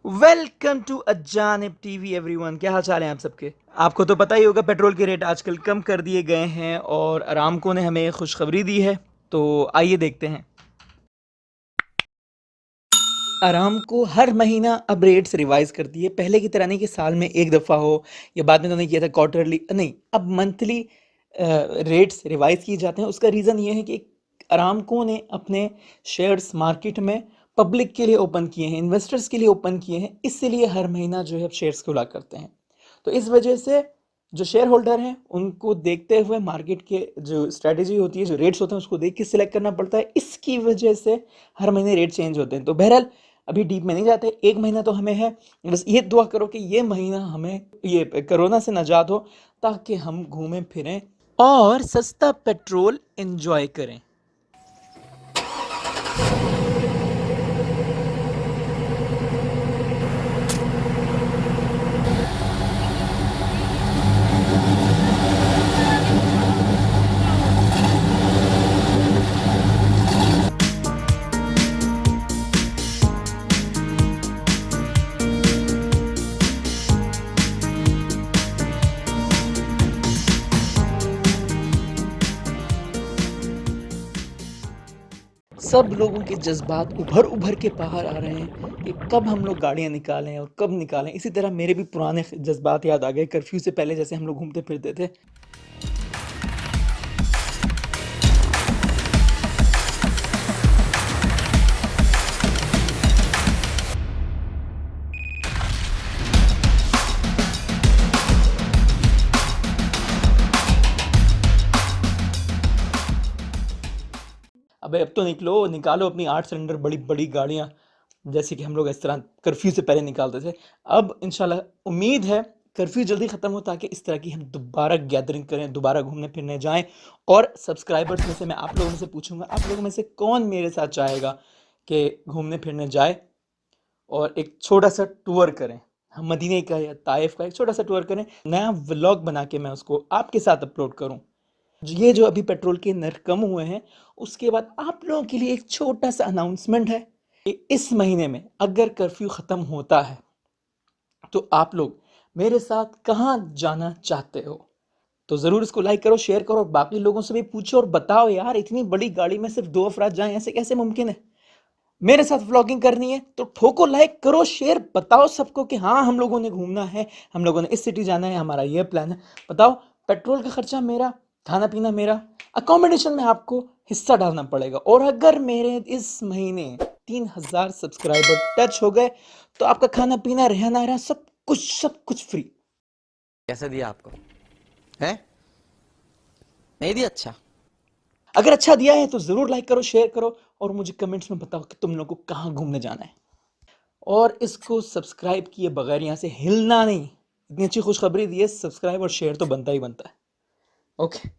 Welcome to Ajanib TV everyone. क्या हाल चाल है आप सबके। आपको तो पता ही होगा पेट्रोल के रेट आजकल कम कर दिए गए हैं और अरामको ने हमें खुशखबरी दी है। तो आइए देखते हैं। अरामको हर महीना अब रेट्स रिवाइज करती है। पहले की तरह नहीं कि साल में एक दफ़ा हो या बाद में उन्होंने किया था क्वार्टरली, नहीं, अब मंथली रेट्स रिवाइज किए जाते हैं। उसका रीज़न ये है कि अरामको ने अपने शेयर्स मार्केट में पब्लिक के लिए ओपन किए हैं, इन्वेस्टर्स के लिए ओपन किए हैं, इसलिए हर महीना जो है अब शेयर्स खुला करते हैं। तो इस वजह से जो शेयर होल्डर हैं उनको देखते हुए मार्केट के जो स्ट्रेटजी होती है, जो रेट्स होते हैं, उसको देख के सिलेक्ट करना पड़ता है। इसकी वजह से हर महीने रेट चेंज होते हैं। तो बहरहाल अभी डीप में नहीं जाते, एक महीना तो हमें है, बस ये दुआ करो कि ये महीना हमें ये कोरोना से नजात हो ताकि हम घूमें फिरें और सस्ता पेट्रोल एंजॉय करें। सब लोगों के जज्बात उभर उभर के बाहर आ रहे हैं कि कब हम लोग गाड़ियां निकालें और कब निकालें। इसी तरह मेरे भी पुराने जज्बात याद आ गए, कर्फ्यू से पहले जैसे हम लोग घूमते फिरते थे। अबे अब तो निकालो अपनी 8 सिलेंडर बड़ी बड़ी गाड़ियां, जैसे कि हम लोग इस तरह कर्फ्यू से पहले निकालते थे। अब इंशाल्लाह उम्मीद है कर्फ्यू जल्दी ख़त्म हो ताकि इस तरह की हम दोबारा गैदरिंग करें, दोबारा घूमने फिरने जाएं। और सब्सक्राइबर्स में से मैं आप लोगों से पूछूंगा, आप लोगों में से कौन मेरे साथ चाहेगा कि घूमने फिरने जाए और एक छोटा सा टूर करें। हम मदीने का या ताइफ का एक छोटा सा टूर करें, नया व्लॉग बना के मैं उसको आपके साथ अपलोड करूं। ये जो अभी पेट्रोल के नर्क कम हुए हैं, उसके बाद आप लोगों के लिए एक छोटा सा अनाउंसमेंट है कि इस महीने में अगर कर्फ्यू ख़त्म होता है तो आप लोग मेरे साथ कहाँ जाना चाहते हो। तो ज़रूर इसको लाइक करो, शेयर करो और बाकी लोगों से भी पूछो और बताओ यार, इतनी बड़ी गाड़ी में सिर्फ 2 अफराद जाएं, ऐसे कैसे मुमकिन है। मेरे साथ व्लॉगिंग करनी है तो ठोको, लाइक करो, शेयर, बताओ सबको कि हाँ हम लोगों ने घूमना है, हम लोगों ने इस सिटी जाना है, हमारा ये प्लान है। बताओ, पेट्रोल का खर्चा मेरा, खाना पीना मेरा, अकोमोडेशन में आपको हिस्सा डालना पड़ेगा। और अगर मेरे इस महीने 3,000 सब्सक्राइबर टच हो गए तो आपका खाना पीना रहना रहा सब कुछ फ्री। कैसे दिया आपको है? नहीं दिया? अच्छा। अगर अच्छा दिया है तो जरूर लाइक करो, शेयर करो और मुझे कमेंट्स में बताओ कि तुम लोगों को कहाँ घूमने जाना है। और इसको सब्सक्राइब किए बगैर यहाँ से हिलना नहीं। इतनी अच्छी खुशखबरी दी है, सब्सक्राइब और शेयर तो बनता ही बनता है। ओके।